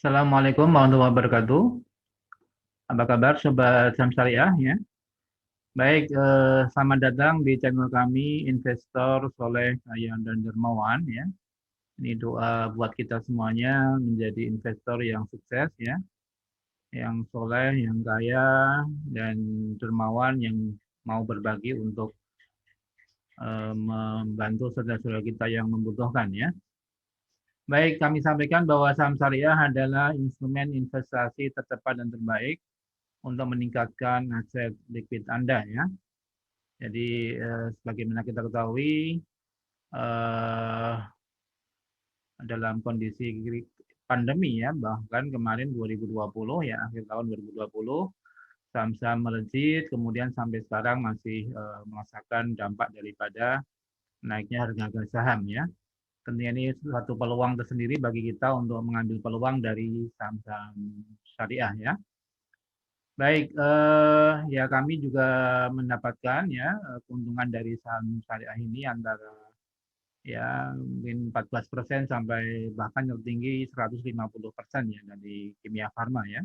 Assalamualaikum warahmatullahi wabarakatuh. Apa kabar Sobat Saham Syariah ya? Baik, selamat datang di channel kami Investor Soleh Kaya dan Dermawan ya. Ini doa buat kita semuanya menjadi investor yang sukses ya, yang soleh, yang kaya, dan dermawan yang mau berbagi untuk membantu saudara-saudara kita yang membutuhkan ya. Baik, kami sampaikan bahwa saham syariah adalah instrumen investasi tercepat dan terbaik untuk meningkatkan aset likuid Anda ya. Jadi sebagaimana kita ketahui dalam kondisi pandemi ya, bahkan kemarin 2020 ya, akhir tahun 2020 saham-saham melejit, kemudian sampai sekarang masih merasakan dampak daripada naiknya harga saham ya. Tentunya ini suatu peluang tersendiri bagi kita untuk mengambil peluang dari saham-saham syariah ya. Baik, ya kami juga mendapatkan ya keuntungan dari saham syariah ini antara ya mungkin 14% sampai bahkan tertinggi 150% ya dari Kimia Farma ya.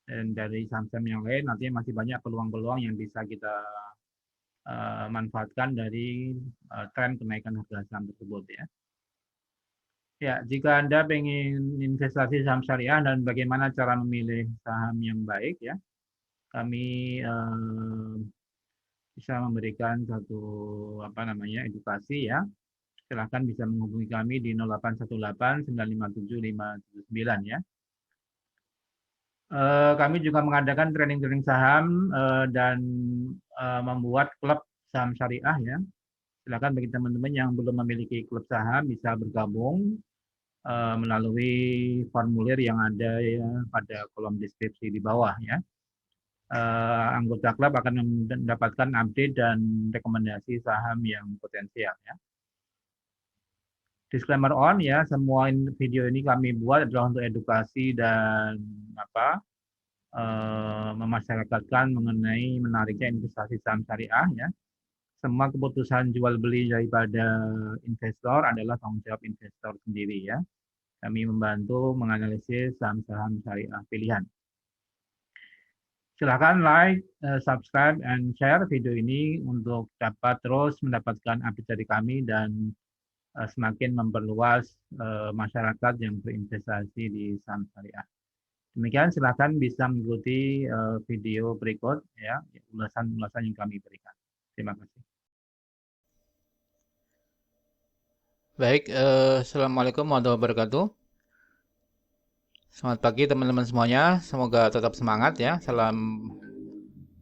Dan dari saham-saham yang lain nantinya masih banyak peluang-peluang yang bisa kita manfaatkan dari tren kenaikan harga saham tersebut ya. Ya, jika Anda ingin investasi saham syariah dan bagaimana cara memilih saham yang baik ya, kami bisa memberikan satu edukasi ya. Silakan bisa menghubungi kami di 0818 957 579 ya. Kami juga mengadakan training-training saham dan membuat klub saham syariah ya. Silakan bagi teman-teman yang belum memiliki klub saham bisa bergabung melalui formulir yang ada ya pada kolom deskripsi di bawah ya. Anggota klub akan mendapatkan update dan rekomendasi saham yang potensial ya. Disclaimer on ya, semua video ini kami buat adalah untuk edukasi dan memasyarakatkan mengenai menariknya investasi saham syariah ya. Semua keputusan jual beli daripada investor adalah tanggung jawab investor sendiri ya. Kami membantu menganalisis saham-saham syariah pilihan. Silakan like, subscribe, and share video ini untuk dapat terus mendapatkan update dari kami dan semakin memperluas masyarakat yang berinvestasi di saham syariah. Demikian, silakan bisa mengikuti video berikut ya, ulasan-ulasan yang kami berikan. Terima kasih. Baik, Assalamualaikum warahmatullahi wabarakatuh. Selamat pagi teman-teman semuanya, semoga tetap semangat ya. Salam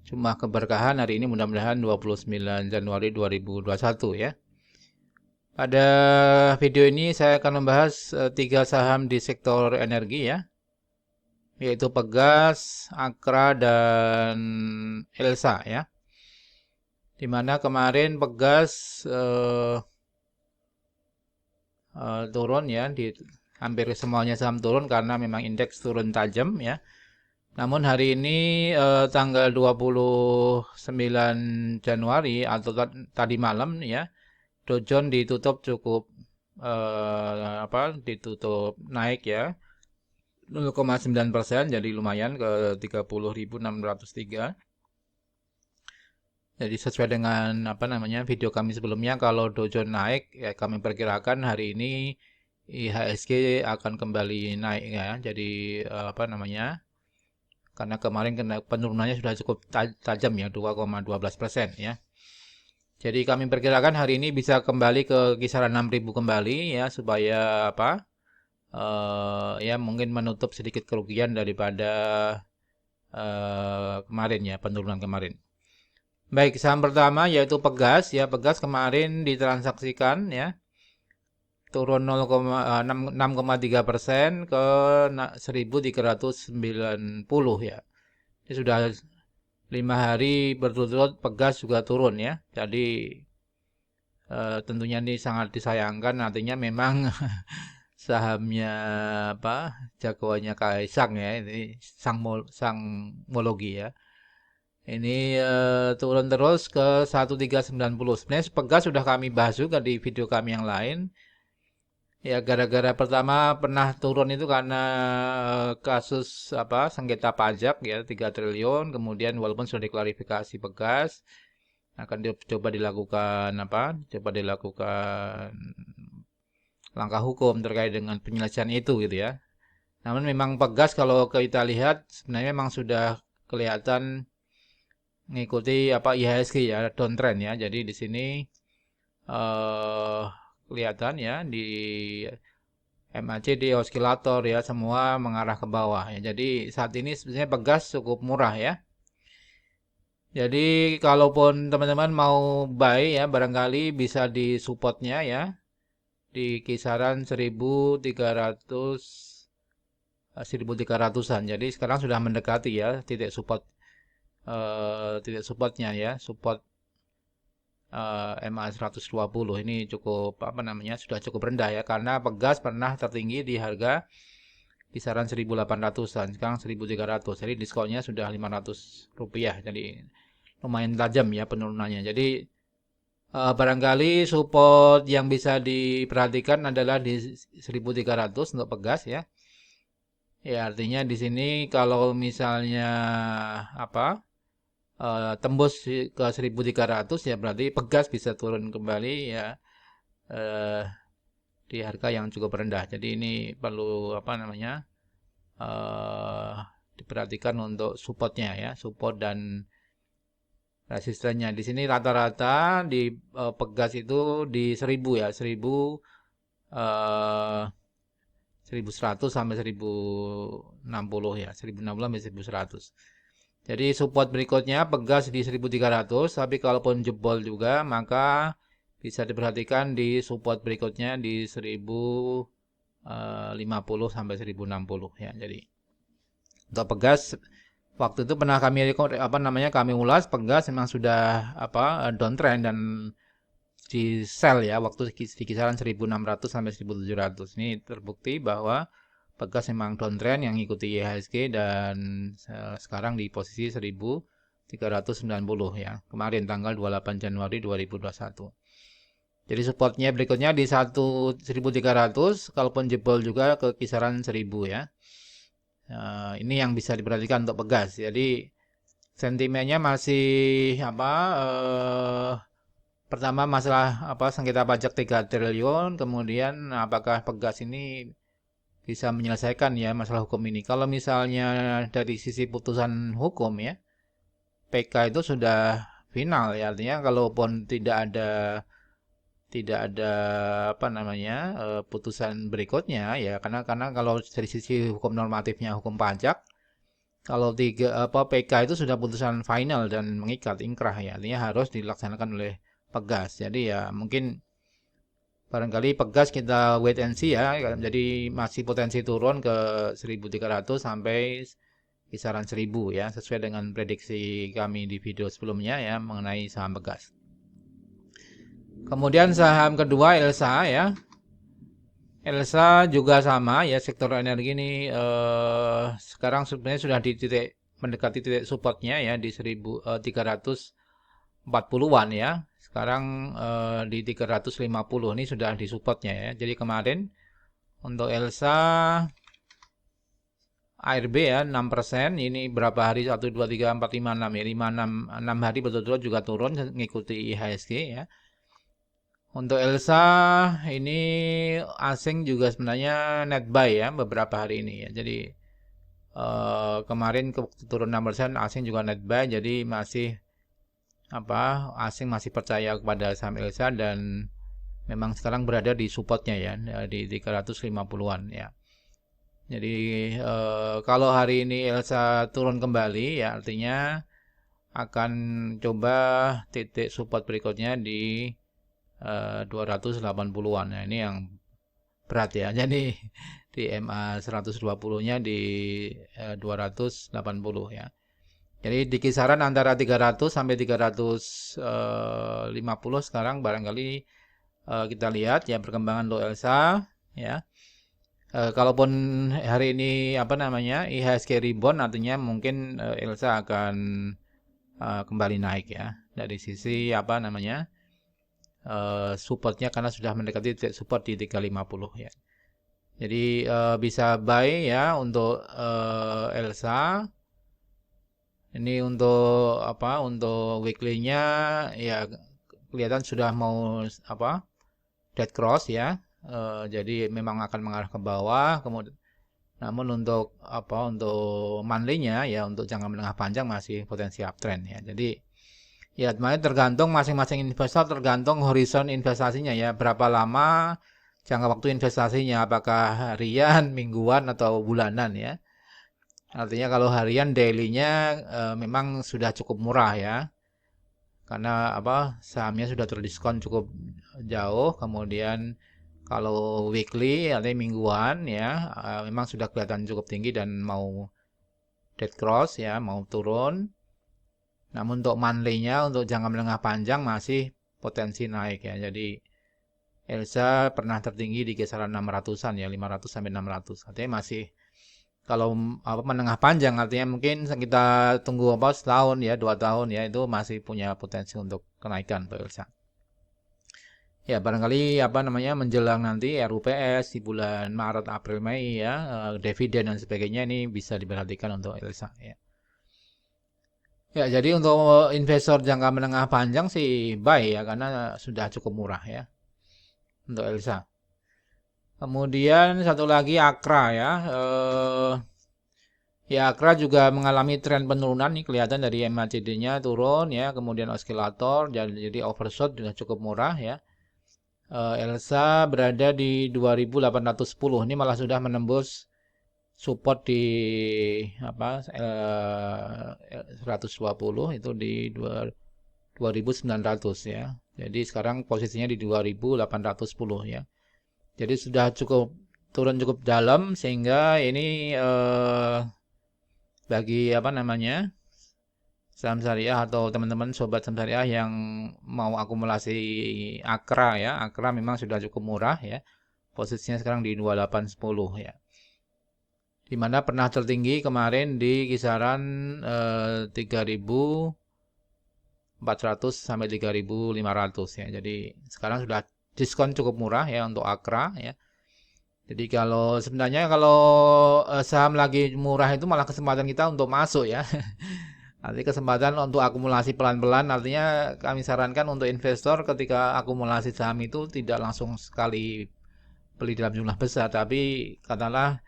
Jumat keberkahan hari ini, mudah-mudahan 29 Januari 2021 ya. Pada video ini saya akan membahas 3 saham di sektor energi ya, yaitu Pegas, Akra, dan Elsa ya. Dimana kemarin Pegas turun ya, hampir semuanya saham turun karena memang indeks turun tajam ya. Namun hari ini tanggal 29 Januari atau tadi malam ya, Dow Jones ditutup cukup ditutup naik ya 0,9%, jadi lumayan ke 30.603. Jadi sesuai dengan video kami sebelumnya, kalau Dow Jones naik ya kami perkirakan hari ini IHSG akan kembali naik ya. Jadi karena kemarin penurunannya sudah cukup tajam ya, 2,12% ya. Jadi kami perkirakan hari ini bisa kembali ke kisaran 6.000 kembali ya, supaya ya mungkin menutup sedikit kerugian daripada kemarin ya, penurunan kemarin. Baik, saham pertama yaitu Pegas ya. Pegas kemarin ditransaksikan ya, turun 6,3% ke 1.390 ya. Ini sudah 5 hari berturut-turut Pegas juga turun ya. Jadi tentunya ini sangat disayangkan, artinya memang sahamnya jagoannya Kaisang ya, ini sang mologi ya. Ini turun terus ke 1390. Sebenarnya Pegas sudah kami bahas juga di video kami yang lain. Ya gara-gara pertama pernah turun itu karena kasus apa sengketa pajak ya 3 triliun, kemudian walaupun sudah diklarifikasi Pegas akan coba dilakukan apa? Coba dilakukan langkah hukum terkait dengan penyelesaian itu gitu ya. Namun memang Pegas kalau kita lihat sebenarnya memang sudah kelihatan mengikuti apa IHSG ya, downtrend ya. Jadi di sini eh kelihatan ya di MACD osilator ya semua mengarah ke bawah ya. Jadi saat ini sebenarnya Pegas cukup murah ya. Jadi kalaupun teman-teman mau buy ya barangkali bisa di supportnya ya di kisaran 1300 1300-an. Jadi sekarang sudah mendekati ya titik supportnya ya, support MA 120 ini cukup apa namanya sudah cukup rendah ya karena Pegas pernah tertinggi di harga kisaran 1800-an, sekarang 1300. Jadi diskonnya sudah Rp500. Jadi lumayan tajam ya penurunannya. Jadi barangkali support yang bisa diperhatikan adalah di 1300 untuk Pegas ya. Ya artinya di sini kalau misalnya apa tembus ke 1300 ya berarti Pegas bisa turun kembali ya eh, di harga yang cukup rendah. Jadi ini perlu apa namanya eh, diperhatikan untuk supportnya ya, support dan resistennya. Di sini rata-rata di Pegas itu di 1000 ya, 1000 eh, 1100 sampai 1060 ya, 1060 sampai 1100. Jadi support berikutnya Pegas di 1300, tapi kalaupun jebol juga maka bisa diperhatikan di support berikutnya di 1050 sampai 1060 ya. Jadi untuk Pegas waktu itu pernah kami ulas Pegas memang sudah downtrend dan di sell ya waktu di kisaran 1600 sampai 1700. Ini terbukti bahwa Pegas memang downtrend yang ikuti IHSG dan sekarang di posisi 1390 ya. Kemarin tanggal 28 Januari 2021. Jadi supportnya berikutnya di 1300, kalaupun jebol juga ke kisaran 1000 ya. Ini yang bisa diperhatikan untuk Pegas. Jadi sentimennya masih pertama masalah sengketa pajak 3 triliun, kemudian apakah Pegas ini bisa menyelesaikan ya masalah hukum ini. Kalau misalnya dari sisi putusan hukum ya, PK itu sudah final ya, artinya kalaupun tidak ada putusan berikutnya ya karena kalau dari sisi hukum normatifnya hukum pajak kalau PK itu sudah putusan final dan mengikat ingkrah ya artinya harus dilaksanakan oleh Pegas. Jadi ya mungkin barangkali Pegas kita wait and see ya. Jadi masih potensi turun ke 1300 sampai kisaran 1000 ya sesuai dengan prediksi kami di video sebelumnya ya mengenai saham Pegas. Kemudian saham kedua Elsa ya. Elsa juga sama ya sektor energi ini sekarang sebenarnya sudah di titik mendekati titik supportnya ya di 1340-an ya. Sekarang di 350 ini sudah di supportnya ya. Jadi kemarin untuk Elsa ARB ya 6%. Ini berapa hari 1 2 3 4 5 6 ya. 6 hari betul-betul juga turun mengikuti IHSG ya. Untuk Elsa ini asing juga sebenarnya net buy ya beberapa hari ini ya. Jadi kemarin turun 6% asing juga net buy jadi masih asing masih percaya kepada saham Elsa dan memang sekarang berada di supportnya ya di 350-an ya. Jadi kalau hari ini Elsa turun kembali ya artinya akan coba titik support berikutnya di 280-an. Nah, ini yang berat ya. Jadi di MA 120-nya di 280 ya. Jadi di kisaran antara 300 sampai 350 sekarang barangkali kita lihat ya perkembangan untuk Elsa ya. Kalaupun hari ini IHSG rebound artinya mungkin Elsa akan kembali naik ya dari sisi supportnya karena sudah mendekati titik support di 350 ya. Jadi bisa buy ya untuk Elsa. Ini untuk apa? Untuk weekly-nya ya kelihatan sudah mau apa? Dead cross ya. Jadi memang akan mengarah ke bawah. Kemudian, namun untuk apa? Untuk monthly-nya ya untuk jangka menengah panjang masih potensi uptrend ya. Jadi ya tergantung masing-masing investor, tergantung horizon investasinya ya. Berapa lama jangka waktu investasinya, apakah harian, mingguan atau bulanan ya. Artinya kalau harian daily-nya memang sudah cukup murah ya. Karena apa? Sahamnya sudah terdiskon cukup jauh. Kemudian kalau weekly artinya mingguan ya, memang sudah kelihatan cukup tinggi dan mau dead cross ya, mau turun. Namun untuk monthly-nya untuk jangka menengah panjang masih potensi naik ya. Jadi Elsa pernah tertinggi di kisaran 600-an ya, 500 sampai 600. Artinya masih kalau apa menengah panjang artinya mungkin kita tunggu apa setahun ya 2 tahun ya itu masih punya potensi untuk kenaikan untuk Elsa. Ya barangkali apa namanya menjelang nanti RUPS di bulan Maret, April, Mei ya dividen dan sebagainya ini bisa diperhatikan untuk Elsa ya. Ya jadi untuk investor jangka menengah panjang sih buy ya karena sudah cukup murah ya untuk Elsa. Kemudian satu lagi Akra ya. Ya, Akra juga mengalami tren penurunan nih kelihatan dari MACD-nya turun ya, kemudian oskilator jadi overshot sudah cukup murah ya. Elsa berada di 2810. Ini malah sudah menembus support di apa 120 itu di 2900 ya. Jadi sekarang posisinya di 2810 ya. Jadi sudah cukup turun cukup dalam sehingga ini bagi apa namanya saham syariah atau teman-teman sobat saham syariah yang mau akumulasi Akra ya, Akra memang sudah cukup murah ya, posisinya sekarang di 2810 ya, dimana pernah tertinggi kemarin di kisaran 3.400 sampai 3.500 ya, jadi sekarang sudah diskon cukup murah ya untuk Akra ya. Jadi kalau sebenarnya kalau saham lagi murah itu malah kesempatan kita untuk masuk ya. Nanti kesempatan untuk akumulasi pelan-pelan, artinya kami sarankan untuk investor ketika akumulasi saham itu tidak langsung sekali beli dalam jumlah besar, tapi katakanlah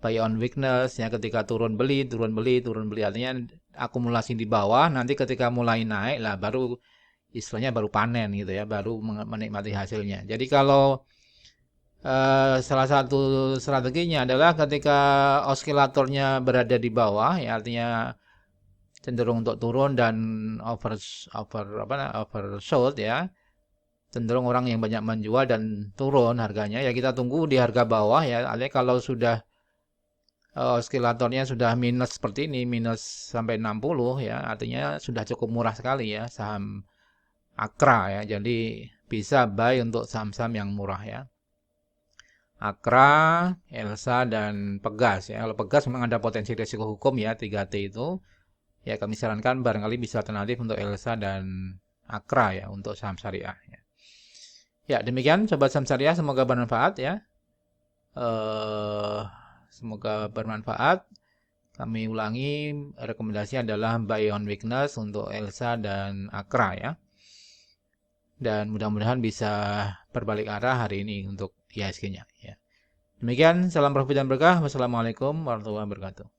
buy on weakness ya, ketika turun beli, turun beli, turun beli, artinya akumulasi di bawah, nanti ketika mulai naik lah baru istilahnya baru panen gitu ya, baru menikmati hasilnya. Jadi kalau salah satu strateginya adalah ketika oskilatornya berada di bawah ya artinya cenderung untuk turun dan oversold ya, cenderung orang yang banyak menjual dan turun harganya ya, kita tunggu di harga bawah ya. Artinya kalau sudah oskilatornya sudah minus seperti ini, minus sampai 60 ya, artinya sudah cukup murah sekali ya saham Akra ya. Jadi bisa buy untuk saham-saham yang murah ya. Akra, Elsa, dan Pegas ya. Kalau Pegas memang ada potensi risiko hukum ya, 3T itu. Ya kami sarankan barangkali bisa alternatif untuk Elsa dan Akra ya untuk saham syariah ya. Ya demikian sobat saham syariah, semoga bermanfaat ya. Semoga bermanfaat. Kami ulangi, rekomendasi adalah buy on weakness untuk Elsa dan Akra ya. Dan mudah-mudahan bisa berbalik arah hari ini untuk IHSG-nya ya. Demikian, salam profit dan berkah. Wassalamualaikum warahmatullahi wabarakatuh.